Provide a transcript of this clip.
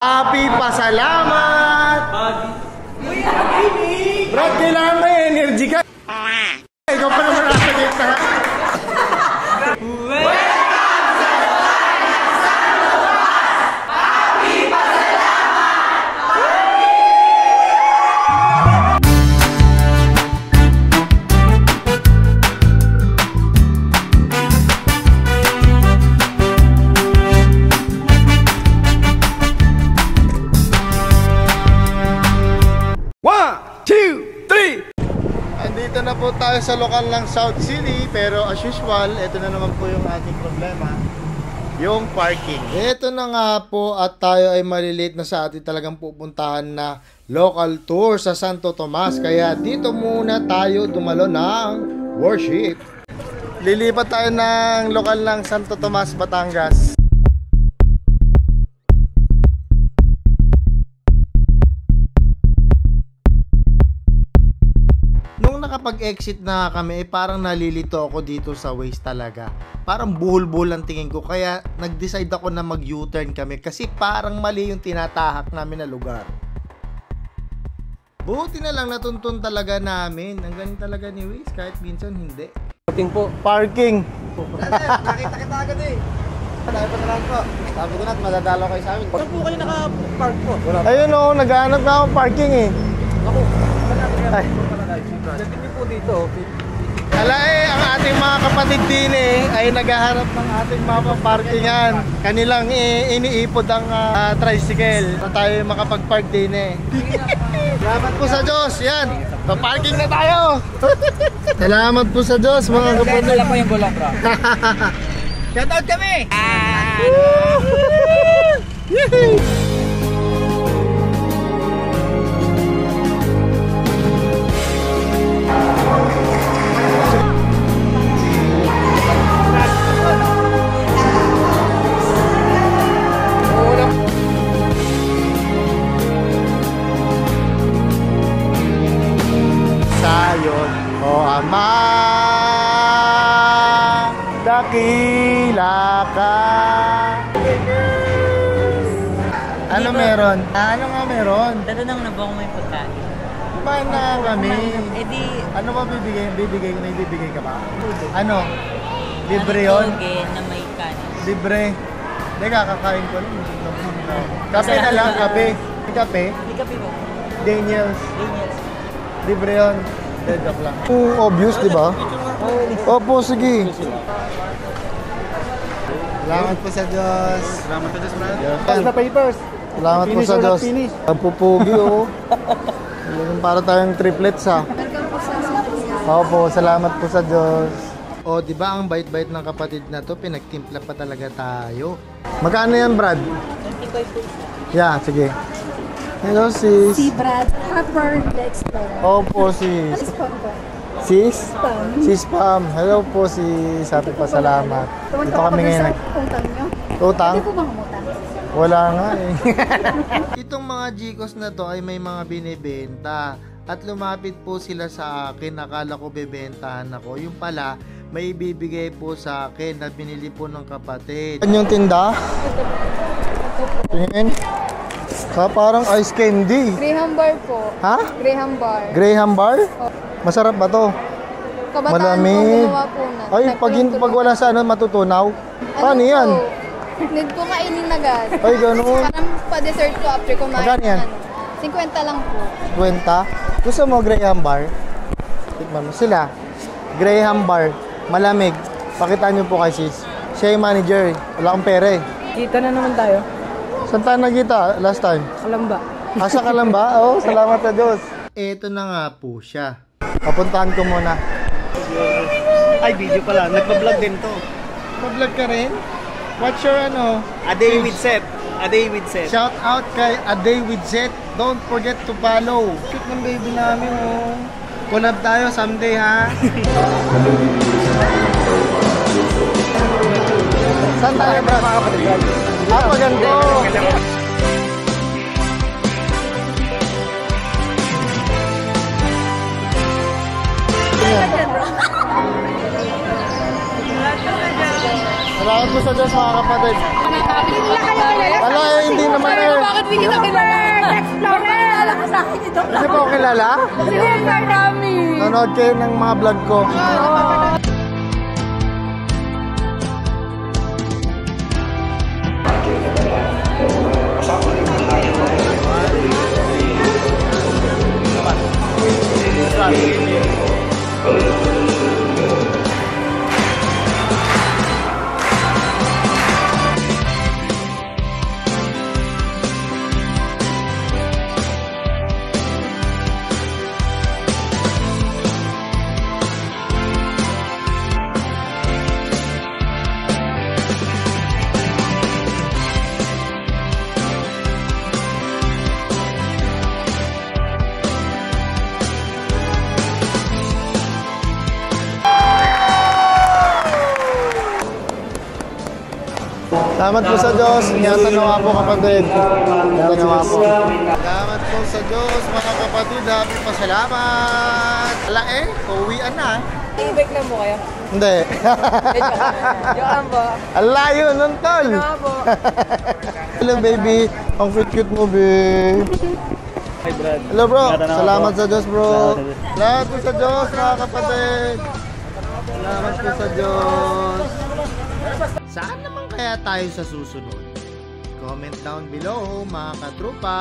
Happy pasalamat! Brad, kailangan may energy ka. Ikaw pa naman nasa gitna. Andito na po tayo sa lokal ng South City, pero as usual, ito na naman po yung ating problema, yung parking. Ito na nga po at tayo ay malilate na sa ating talagang pupuntahan na local tour sa Santo Tomas. Kaya dito muna tayo dumalo ng worship. Lilipat tayo ng lokal ng Santo Tomas, Batangas. Nakapag-exit na kami, parang nalilito ako dito sa Waze talaga. Parang buhol-buhol ang tingin ko. Kaya nag-decide ako na mag-U-turn kami kasi parang mali yung tinatahak namin na lugar. Buti na lang natuntun talaga namin. Ang galing talaga ni Waze kahit minsan hindi. Parking po. Parking. Nakita kita agad eh. Dahil pa na lang po. Sabi ko na at madadalo kayo sa amin. Saan po kayo naka-park po? Ayun o, naghahanap na ako parking eh. Ako, ay. Nagtipid po dito. Ala eh, ang ating mga kapatid din eh, ay naghahanap ng ating mga parkingan. Kanilang iniipod ang tricycle. So tayo makapag-park din eh. Salamat po sa Diyos, yan. Pa-parking na tayo. Salamat po sa Diyos mga kapatid. Wala po yung bola, bro. Shoutout kami! Sayon, o Ama, dakila ka. Ano meron? Ano nga meron? Tatanong na ba kung may pagkain? Kumain na kami. Eh di... Ano ba bibigay? May bibigay ka ba? Ano? Libre yun? Na may kanin. Libre. Hindi, kakakain ko lang. Kape na lang, kape. Kape? May kape po. Daniels. Daniels. Libre yun. Joke lang. Obvious, di ba? Opo, sige. Salamat po sa Diyos. Salamat po sa Diyos, brad. Pass na papers. Salamat po sa Diyos. Ang pupugi, oh. Para tayong triplets, ha. Opo, salamat po sa Diyos. O, di ba ang bait-bait ng kapatid na to, pinagtimpla pa talaga tayo. Magkano yan, Brad? 25 po. Yeah, sige. Hello, sis. Si Brad Harper Dexter. Opo, sis. Ano spam ko? Sis? Spam. Sis Pam. Hello po, sis. Happy pasalamat. Dito kami ngayon. Utang nyo? Utang? Pwede po bang umutang? Wala nga eh. Itong mga Gcos na to ay may mga binibenta. At lumapit po sila sa akin. Akala ko bebentahan ako. Yung pala, may ibibigay po sa akin na binili po ng kapatid. Ano yung tinda? Tingin. Parang ice candy. Graham Bar po. Ha? Graham Bar. Graham Bar? Oh. Masarap ba to? Kabataan Malamig. po, gumawa po na. Ay, pag wala sa ano, matutunaw. Paano yan? Need ko kainin agad. Ay, ganun. Parang pa-dessert ko after kumain. Magkano yan? 50 lang po. 20? Gusto mo Graham Bar? Tikman mo sila. Graham Bar. Malamig. Pakita nyo po kay sis. Siya yung manager. Wala akong pera eh. Kita na naman tayo. Saan tayo nagkita last time? Kalamba. Asa ka lang ba? Oo, salamat sa Diyos. Ito na nga po siya. Papuntahan ko muna. Ay, video pala. Nagpa-vlog din to. Pa-vlog ka rin? What's your ano? A day with Seth. A day with Seth. Shout out kay A Day with Zet. Don't forget to follow. Cute ng baby namin oh. Collab tayo someday ha. Saan tayo bro? Ganito. Salamat po sa Diyos mga kapatid. Wala eh, hindi naman eh. Bakit hindi kita kilala? Explorer! Alam ka sa akin ito. Kasi po kilala? Silver namin. Nanonood kayo ng mga vlog ko. Salamat po sa Diyos. Ingatan nawa po kapatid. Ingatan nawa po. Salamat po sa Diyos mga kapatid. Happy pasalamat. Ala eh, pauwian na. I-bake lang po kayo. Hindi. Joke lang po. Ala yun, nun tol. Ano nga po? Hello baby. Ang cute mo babe. Hi, Brad. Hello bro. Salamat sa Diyos bro. Salamat po sa Diyos mga kapatid. Salamat po sa Diyos. Saan naman kaya tayo sa susunod? Comment down below mga katrupa.